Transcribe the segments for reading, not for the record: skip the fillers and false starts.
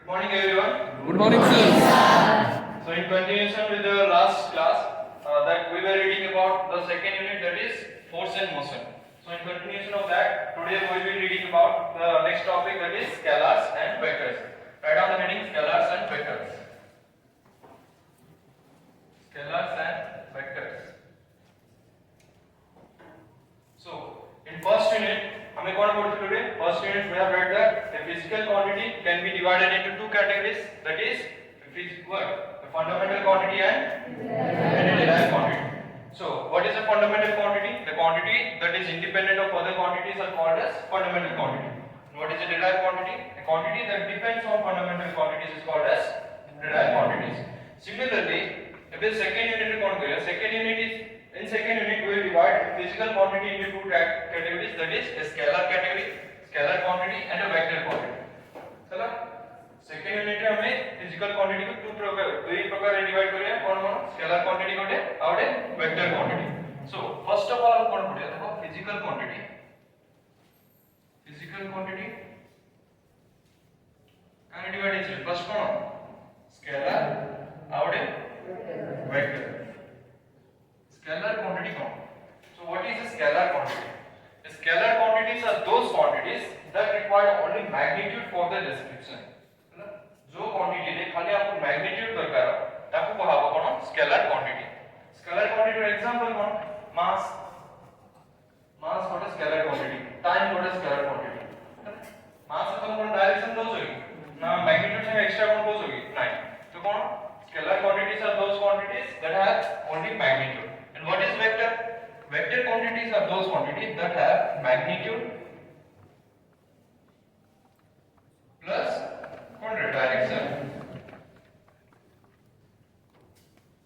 Morning everyone. Good morning, sir. So in continuation with the last class that we were reading about the second unit, that is force and motion. So in continuation of that, today we will be reading about the next topic, that is scalars and vectors. Write down the heading scalars and vectors. Scalars and vectors. So in first unit, हमें कौन पढ़ते थे? First unit we have read that a physical quantity can be divided into two categories, that is the fundamental quantity and a derived quantity. So what is a fundamental quantity? The quantity that is independent of other quantities are called as fundamental quantity. And what is a derived quantity? A quantity that depends on fundamental quantities is called as derived quantities. Similarly, if the second unit कौन करेगा? Second unit is in second unit we will divide physical quantity into two categories, that is a scalar category, scalar quantity and a vector quantity. चला second unit रे हमें physical quantity को दो प्रकार divide करें, कौन-कौन? Scalar quantity कोटे और vector quantity. So first of all कौन पढ़ेगा? देखो physical quantity kind divide है first कौन? Scalar और vector. Scalar quantity कौन? So what is a scalar quantity? The scalar quantities are those quantities that require only magnitude for the description. जो quantity ले खाली आपको magnitude दरकार है, ताकि वो हावा कौन? Scalar quantity. Scalar quantity का example कौन? Mass. Mass what is scalar quantity? Time what is scalar quantity? Mass से तो कौन direction दो होगी? ना magnitude से extra कौन दो होगी? नहीं. तो कौन? Scalar quantities are those quantities that have only magnitude. And what is vector? Vector quantities are those quantities that have magnitude plus direction.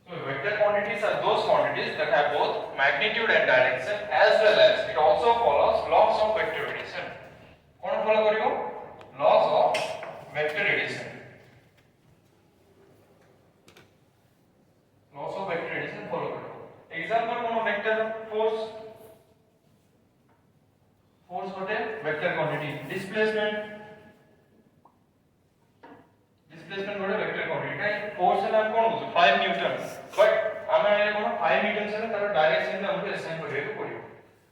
So vector quantities are those quantities that have both magnitude and direction, as well as it also follows laws of vector addition. कौन follow करियो? Laws of vector addition. Laws of vector addition follow करो. Example कौन vector force होते vector quantity. Displacement कोटे vector quantity. काई force है नाम कौन बोलते? 5 Newton. But आमे आये कौन 5 Newton से ना तारो direction में हमको assign करेगा पड़ेगा.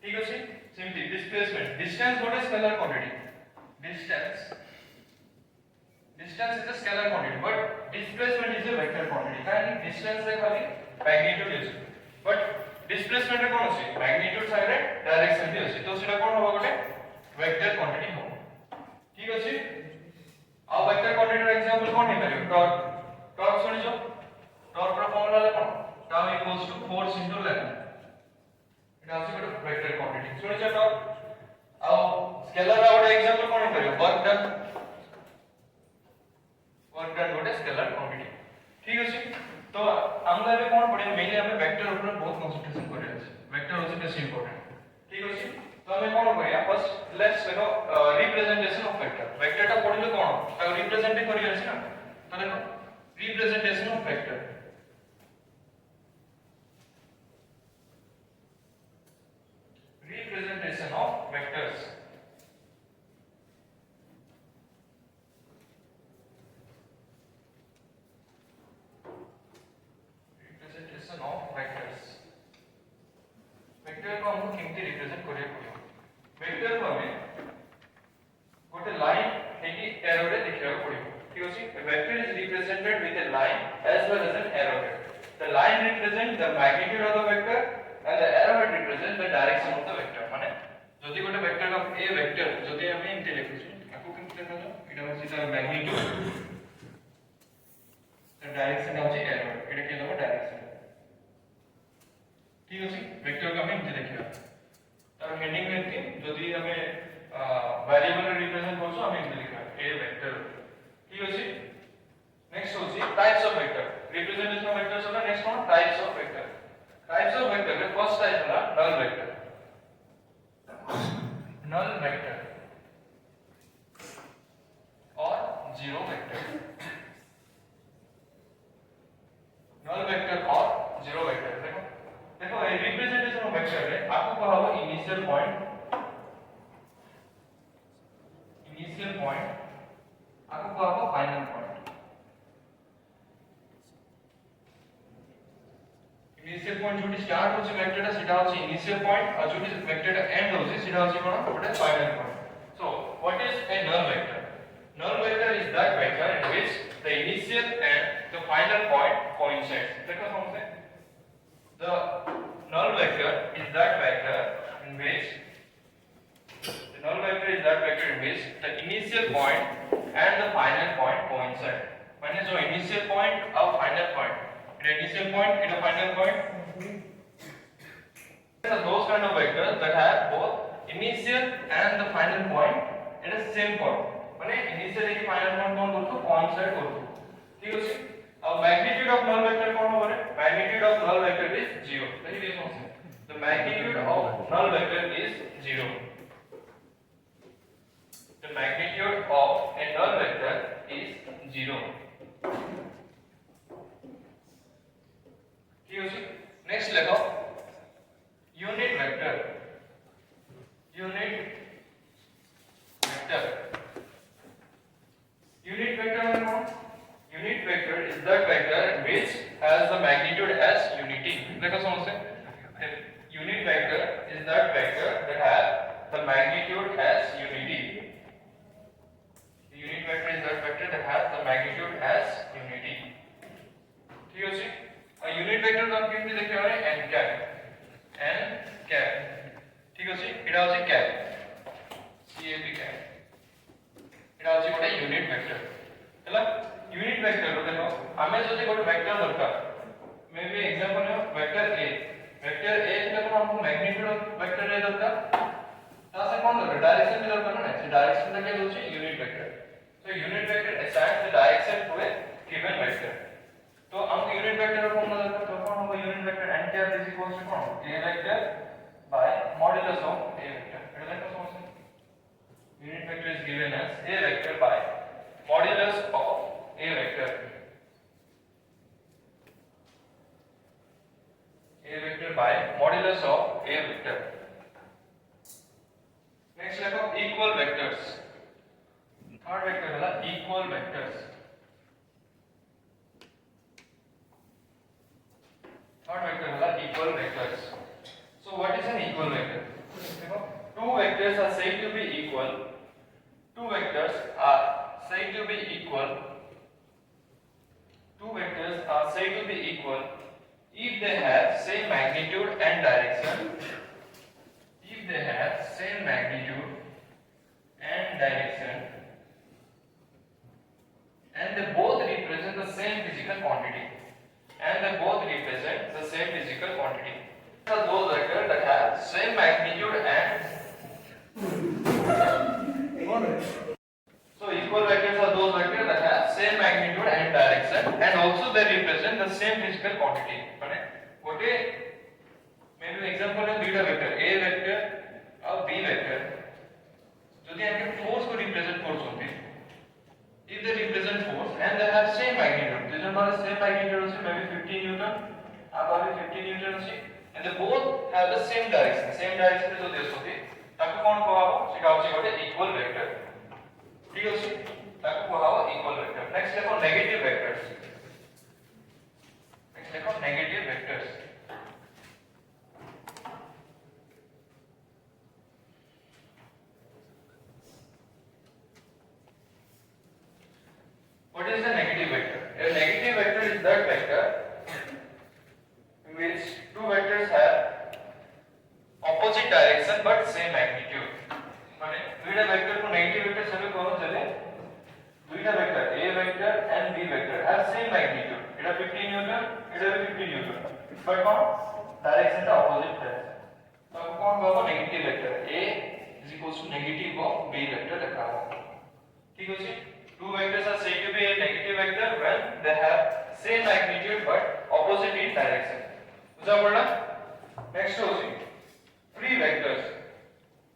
ठीक है सी? Simply displacement. Distance कोटे scalar quantity. Distance is a scalar quantity, but displacement is a vector quantity. काई distance है खाली magnitude है. But displacement रे कौन अछि? Magnitude साइड रे direction भी अछि. तो सेटा कौन होबा गोटे vector quantity हो. ठीक अछि? आ vector quantity रो एग्जांपल कौन हे करियो? Torque सुनि जो. Torque रो फॉर्मूला ले कौन? Tau equals to force into length. एटा अछि गोटे vector quantity. सुनि जो torque. आ scalar रो गोटे एग्जांपल कौन हे करियो? Work done गोटे scalar quantity. ठीक अछि? तो हमला ଏବେ कोन पढे मेनली हमें वेक्टर ऊपर बहुत कंसंट्रेशन करे अछि. वेक्टर होचे बेसी इंपोर्टेंट. ठीक अछि? तो हमें कोन करिया फर्स्ट लेट्स देखो रिप्रेजेंटेशन ऑफ वेक्टर. वेक्टर ता पढिले कोन? ता रिप्रेजेंट करिया अछि ना. तो देखो representation of vector. Representation of vectors. Vector को हमको केमती रिप्रेजेंट करिया पड़ियो. वेक्टर को हमें गोटे लाइन हेकी एरो रे देखिया पड़ियो. ठीक अछि? A vector is represented with a line as well as an arrow. The line represents the magnitude of the vector and the arrow represents the direction of the vector. माने जदि गोटे vector का a vector जदि हमें एमती लिखुछु ताको केमती लिखनो एटा होछि तार मैग्नीट्यूड the direction होछि arrow. एटा के लबो डायरेक्शन. ठीक अछि? वेक्टर का हमें एमती देखिया. तार हेडिंग में एमती जदि हमें वेरिएबल रिप्रेजेंट करछो हमें एमती लिखा a वेक्टर. ठीक अछि? नेक्स्ट होछि types of vector. Representation of vectors होला next one types of vector. Types of vector के फर्स्ट टाइप होला नल वेक्टर. नल वेक्टर और जीरो वेक्टर. नल वेक्टर और जीरो वेक्टर. देखो रिप्रेजेंटेशन ऑफ वेक्टर है आपको कहा हुआ इनिशियल पॉइंट आपको कहा हुआ फाइनल पॉइंट. इनिशियल पॉइंट जोटी स्टार्ट होची वेक्टर सेटा होची इनिशियल पॉइंट और जोटी वेक्टर एंड होची सेटा होची कोन गोटे final point so what is a null vector is that vector in which the initial and the final point coincides देखो समझे the null vector is that vector in which the initial point and the final point coincide माने जो initial point और final point the initial point and the final point there are those kind of vectors that have both initial and the final point at the same point माने initial and final point कोन करतो coincide करतो ठीक अछि अब magnitude of null vector कोन होबे magnitude of null vector is 0 very very simple the magnitude of null vector is 0 the magnitude of a null vector is 0 ठीक है next लिखो unit vector unit vector unit vector is that vector which has the magnitude as unity देखो समझ से unit vector is that vector that has the magnitude as unity unit vector is that vector that has the magnitude as unity ठीक है जी और unit vector को हम केमती देखियो रे n cap ठीक है जी एटा होची cap एटा होची गोटे unit vector हैला यूनिट वेक्टर को देखो हमें जदी गोटे वेक्टर दरकार मे बी एग्जांपल है वेक्टर ए देखो हमको मैग्नीट्यूड ऑफ वेक्टर ए दरकार ता से कोन दरकार डायरेक्शन भी दरकार ना से डायरेक्शन ता के दोछि unit vector so unit vector assigns the direction to a given vector तो हम यूनिट वेक्टर को कोन दरकार तो कोन होगा unit vector n cap is equal to cone a vector by modulus of a vector एटा देखो समझ unit vector is given as a vector by modulus of a vector by modulus of a vector next देखो equal vectors third vector है equal vectors so what is an equal vector देखो two vectors are said to be equal two vectors are said to be equal if they have same magnitude and direction and they both represent the same physical quantity so those vectors that have same magnitude and so equal vectors are those vectors that have same magnitude and direction and also they represent the same physical quantity माने गोटे main example है दुईटा vector a vector और b vector जदि हम force को represent करछोंती if they represent force and they have same magnitude दुई जन माने same magnitude होछि maybe 15 न्यूटन आ बाबी 15 न्यूटन होछि and they both have the same direction जो देछोंती ताको कोन कहबो सेटा होछि गोटे इक्वल वेक्टर ठीक अछि ताको कहबो इक्वल वेक्टर नेक्स्ट देखो negative vectors what is a negative vector a negative vector is that vector in which two vectors have opposite direction but same magnitude माने दुईटा वेक्टर को नेगेटिव वेक्टर सबै कोन चले दुईटा vector a vector and b vector have same magnitude Etah 15 Newton एटा भी 15 Newton but cone direction ता opposite है तो कोन कहबो negative vector a is equals to negative of b vector लिखा हो ठीक अछि two vectors are said to be a negative vector when they have same magnitude but opposite in direction बुझा पड़ला नेक्स्ट होछि free vectors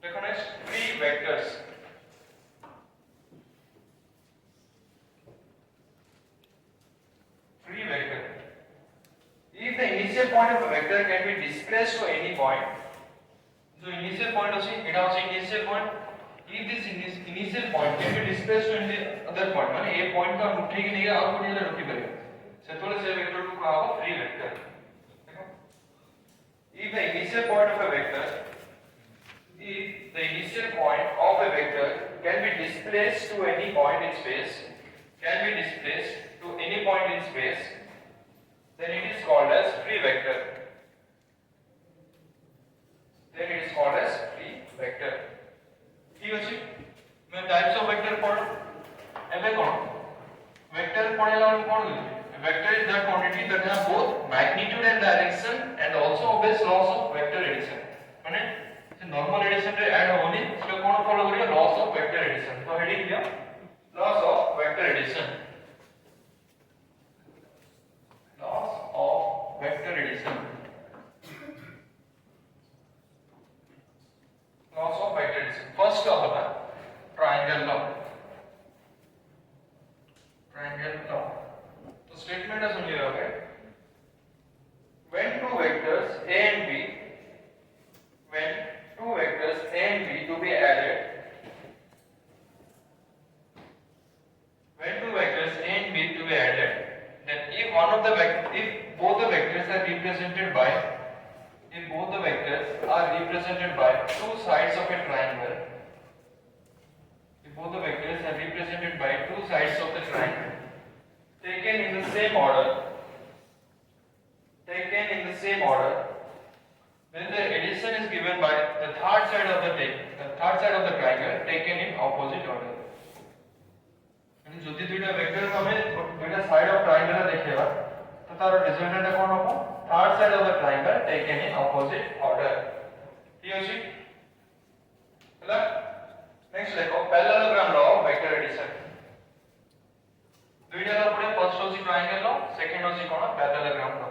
देखो next free vectors if the initial point of a vector can be displaced to any point so initial point hochi eta hochi initial point if this initial point can be displaced to any other point माने a point का उठे कि नहीं और कोई जगह रखी पड़ेगा सेतोले से वेक्टर को कहा फ्री वेक्टर देखो if the initial point of a vector can be displaced to any point in space, then it is called as free vector. ठीक अछि मैं टाइप्स ऑफ वेक्टर पढ़ एबे कोन वेक्टर पढ़ेला हम कोन vector is that quantity that have both magnitude and direction and also obeys laws of vector addition माने से नॉर्मल एडिशन रे ऐड होनी इसमें कोन फॉलो करियो लॉस ऑफ वेक्टर एडिशन तो हेडिंग दिया laws of vector addition laws of vector addition first क्या होता है ट्रायंगल लॉ तो स्टेटमेंट है सुनिएगा okay when two vectors a and b to be added then if both the vectors are represented by two sides of a triangle taken in the same order then the addition is given by the third side of the triangle taken in opposite order यानी যদি দুইটা vector হবে দুইটা side of triangle দেখাবা তো তার রেজাল্টটা কোন হবে third side of the triangle taken in opposite order ঠিক আছে ହେଲା नेक्स्ट देखो parallelogram law of vector addition दुईटा लॉ पड़े फर्स्ट होची ट्रायंगल लॉ सेकंड होची कोन parallelogram law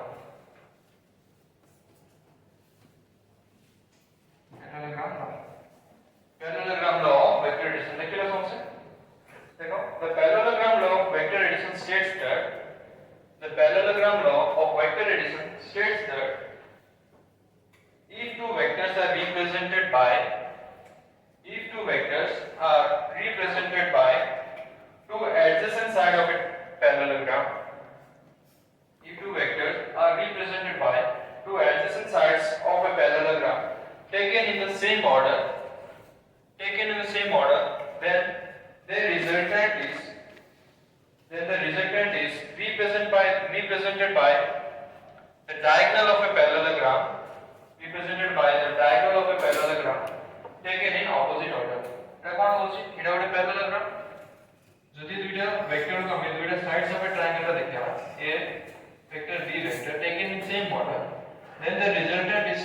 parallelogram law of vector addition देखिला समझे देखो the parallelogram law of vector addition states that if two vectors are represented by two adjacent sides of a parallelogram taken in the same order then the resultant is represented by the diagonal of a parallelogram taken in opposite order এটা কোন বলছি এটা একটা parallelogram যদি দুইটা vector আমি দুইটা sides of a triangle দেখাবা a vector b vector taken in same order then the resultant is